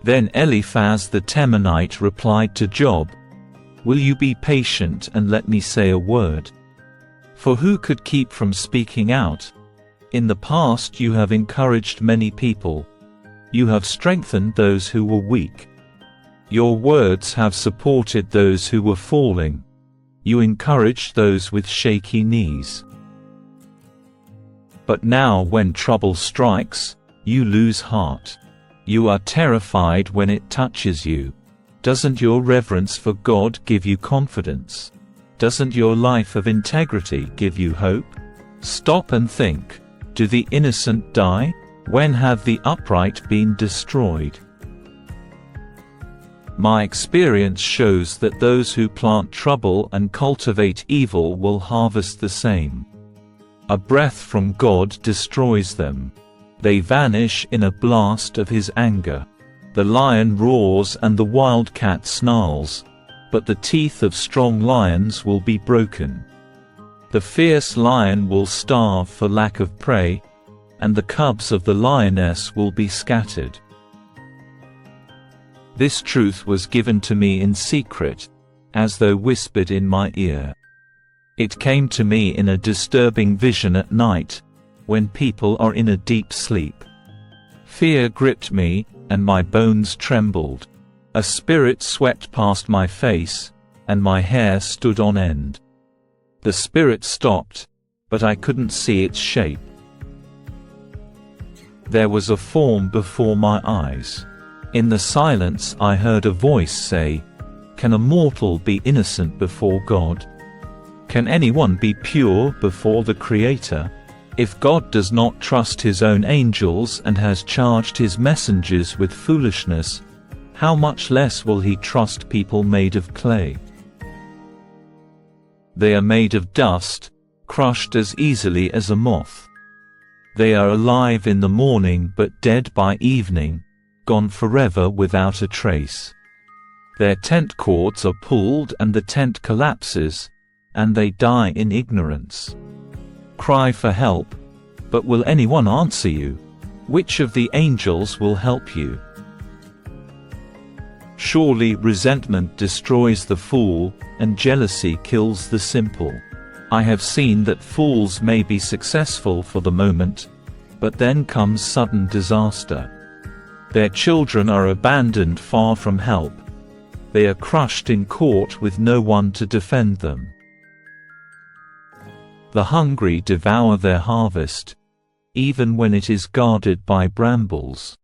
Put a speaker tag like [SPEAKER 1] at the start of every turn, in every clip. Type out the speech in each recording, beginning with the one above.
[SPEAKER 1] Then Eliphaz the Temanite replied to Job, "Will you be patient and let me say a word? For who could keep from speaking out? In the past you have encouraged many people. You have strengthened those who were weak. Your words have supported those who were falling. You encouraged those with shaky knees. But now when trouble strikes, you lose heart. You are terrified when it touches you. Doesn't your reverence for God give you confidence? Doesn't your life of integrity give you hope? Stop and think. Do the innocent die? When have the upright been destroyed? My experience shows that those who plant trouble and cultivate evil will harvest the same. A breath from God destroys them. They vanish in a blast of His anger. The lion roars and the wildcat snarls, but the teeth of strong lions will be broken. The fierce lion will starve for lack of prey, and the cubs of the lioness will be scattered. This truth was given to me in secret, as though whispered in my ear. It came to me in a disturbing vision at night, when people are in a deep sleep. Fear gripped me, and my bones trembled. A spirit swept past my face, and my hair stood on end. The spirit stopped, but I couldn't see its shape. There was a form before my eyes. In the silence I heard a voice say, "Can a mortal be innocent before God? Can anyone be pure before the Creator? If God does not trust His own angels and has charged His messengers with foolishness, how much less will He trust people made of clay? They are made of dust, crushed as easily as a moth. They are alive in the morning but dead by evening, gone forever without a trace. Their tent cords are pulled and the tent collapses, and they die in ignorance. Cry for help, but will anyone answer you? Which of the angels will help you? Surely resentment destroys the fool, and jealousy kills the simple. I have seen that fools may be successful for the moment, but then comes sudden disaster. Their children are abandoned far from help. They are crushed in court with no one to defend them. The hungry devour their harvest, even when it is guarded by brambles.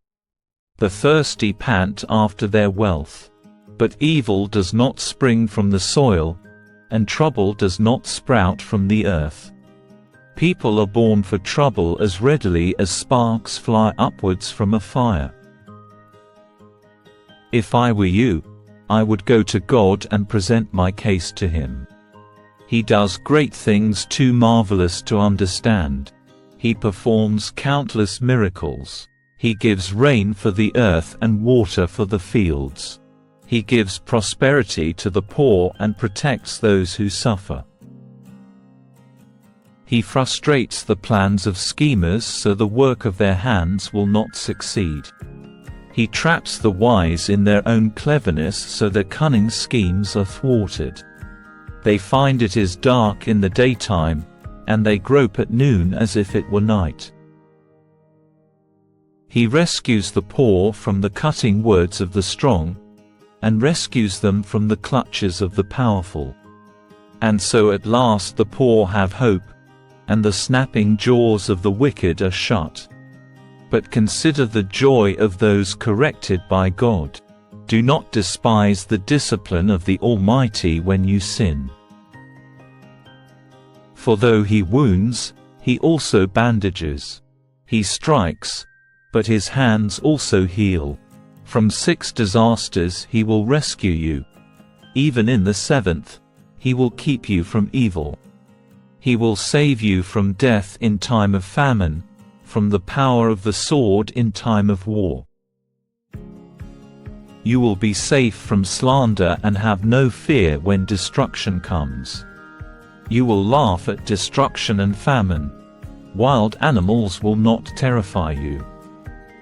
[SPEAKER 1] The thirsty pant after their wealth. But evil does not spring from the soil, and trouble does not sprout from the earth. People are born for trouble as readily as sparks fly upwards from a fire. If I were you, I would go to God and present my case to Him. He does great things too marvelous to understand. He performs countless miracles. He gives rain for the earth and water for the fields. He gives prosperity to the poor and protects those who suffer. He frustrates the plans of schemers so the work of their hands will not succeed. He traps the wise in their own cleverness so their cunning schemes are thwarted. They find it is dark in the daytime, and they grope at noon as if it were night. He rescues the poor from the cutting words of the strong, and rescues them from the clutches of the powerful. And so at last the poor have hope, and the snapping jaws of the wicked are shut. But consider the joy of those corrected by God. Do not despise the discipline of the Almighty when you sin. For though He wounds, He also bandages. He strikes, but His hands also heal. From 6 disasters He will rescue you. Even in the 7th, He will keep you from evil. He will save you from death in time of famine, from the power of the sword in time of war. You will be safe from slander and have no fear when destruction comes. You will laugh at destruction and famine. Wild animals will not terrify you.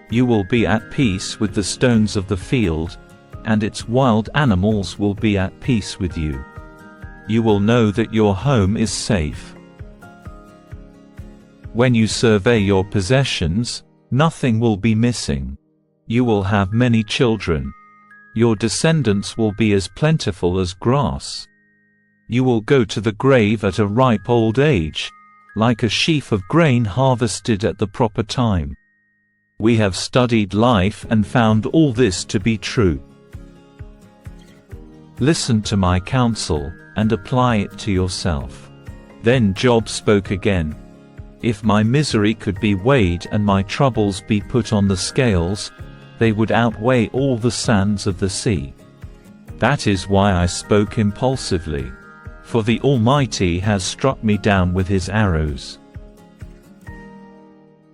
[SPEAKER 1] You will be at peace with the stones of the field, and its wild animals will be at peace with you. You will know that your home is safe. When you survey your possessions, nothing will be missing. You will have many children. Your descendants will be as plentiful as grass. You will go to the grave at a ripe old age, like a sheaf of grain harvested at the proper time. We have studied life and found all this to be true. Listen to my counsel, and apply it to yourself. Then Job spoke again. If my misery could be weighed and my troubles be put on the scales, they would outweigh all the sands of the sea. That is why I spoke impulsively. For the Almighty has struck me down with his arrows.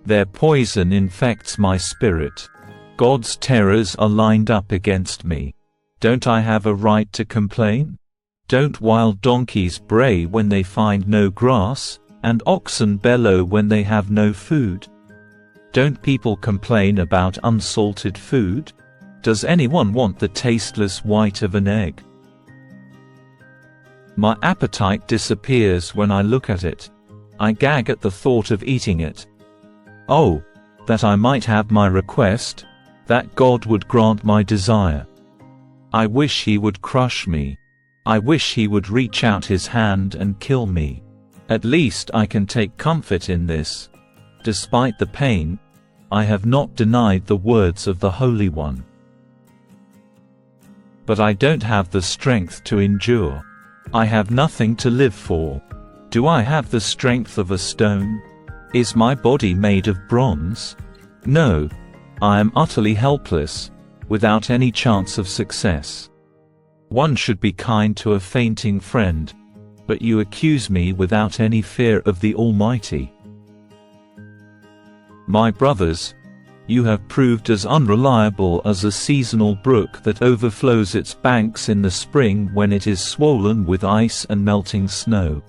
[SPEAKER 1] Their poison infects my spirit. God's terrors are lined up against me. Don't I have a right to complain? Don't wild donkeys bray when they find no grass, and oxen bellow when they have no food? Don't people complain about unsalted food? Does anyone want the tasteless white of an egg? My appetite disappears when I look at it. I gag at the thought of eating it. Oh, that I might have my request, that God would grant my desire. I wish he would crush me. I wish he would reach out his hand and kill me. At least I can take comfort in this. Despite the pain, I have not denied the words of the Holy One. But I don't have the strength to endure. I have nothing to live for. Do I have the strength of a stone? Is my body made of bronze? No. I am utterly helpless, without any chance of success. One should be kind to a fainting friend, but you accuse me without any fear of the Almighty. My brothers, you have proved as unreliable as a seasonal brook that overflows its banks in the spring when it is swollen with ice and melting snow.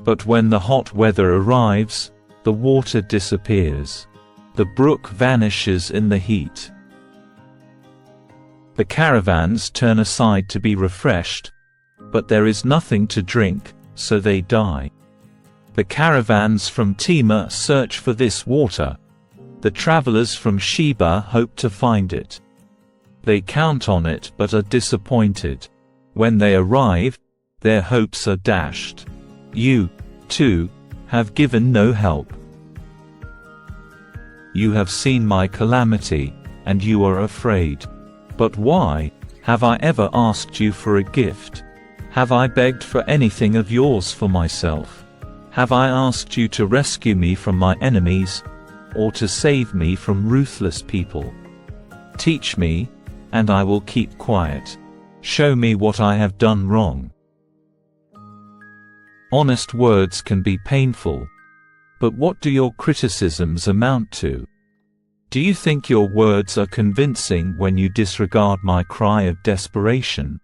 [SPEAKER 1] But when the hot weather arrives, the water disappears. The brook vanishes in the heat. The caravans turn aside to be refreshed, but there is nothing to drink, so they die. The caravans from Tema search for this water. The travelers from Sheba hope to find it. They count on it but are disappointed. When they arrive, their hopes are dashed. You, too, have given no help. You have seen my calamity, and you are afraid. But why? Have I ever asked you for a gift? Have I begged for anything of yours for myself? Have I asked you to rescue me from my enemies, or to save me from ruthless people? Teach me, and I will keep quiet. Show me what I have done wrong. Honest words can be painful, but what do your criticisms amount to? Do you think your words are convincing when you disregard my cry of desperation?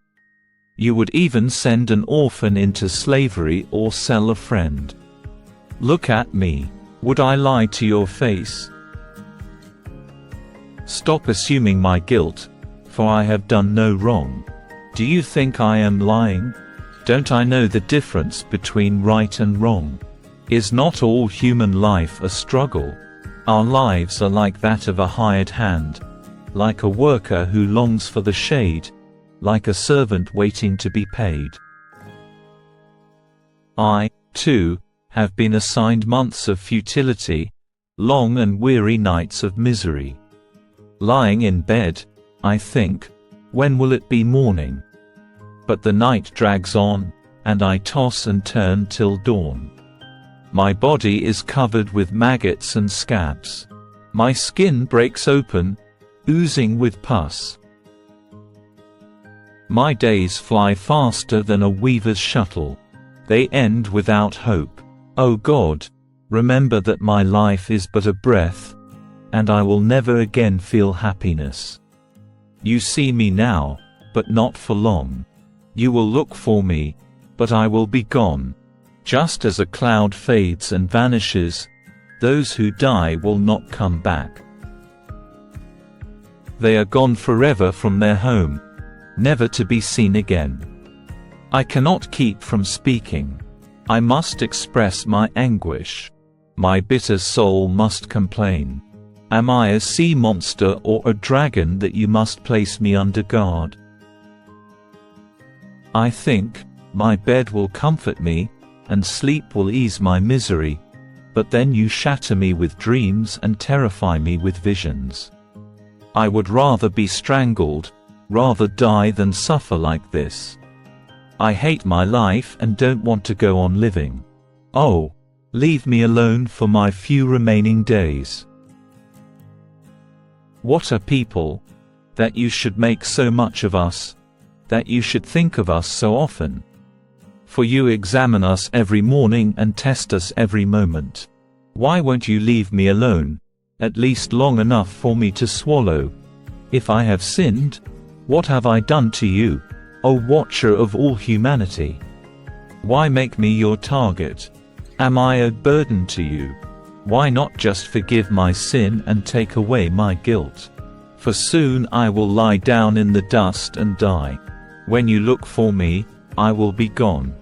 [SPEAKER 1] You would even send an orphan into slavery or sell a friend. Look at me. Would I lie to your face? Stop assuming my guilt, for I have done no wrong. Do you think I am lying? Don't I know the difference between right and wrong? Is not all human life a struggle? Our lives are like that of a hired hand, like a worker who longs for the shade, like a servant waiting to be paid. I, too, have been assigned months of futility, long and weary nights of misery. Lying in bed, I think, when will it be morning? But the night drags on, and I toss and turn till dawn. My body is covered with maggots and scabs. My skin breaks open, oozing with pus. My days fly faster than a weaver's shuttle. They end without hope. O God, remember that my life is but a breath, and I will never again feel happiness. You see me now, but not for long. You will look for me, but I will be gone. Just as a cloud fades and vanishes, those who die will not come back. They are gone forever from their home, never to be seen again. I cannot keep from speaking. I must express my anguish. My bitter soul must complain. Am I a sea monster or a dragon that you must place me under guard? I think, my bed will comfort me, and sleep will ease my misery, but then you shatter me with dreams and terrify me with visions. I would rather be strangled, rather die than suffer like this. I hate my life and don't want to go on living. Oh, leave me alone for my few remaining days. What a people, that you should make so much of us, that you should think of us so often. For you examine us every morning and test us every moment. Why won't you leave me alone, at least long enough for me to swallow? If I have sinned, what have I done to you, O watcher of all humanity? Why make me your target? Am I a burden to you? Why not just forgive my sin and take away my guilt? For soon I will lie down in the dust and die. When you look for me, I will be gone.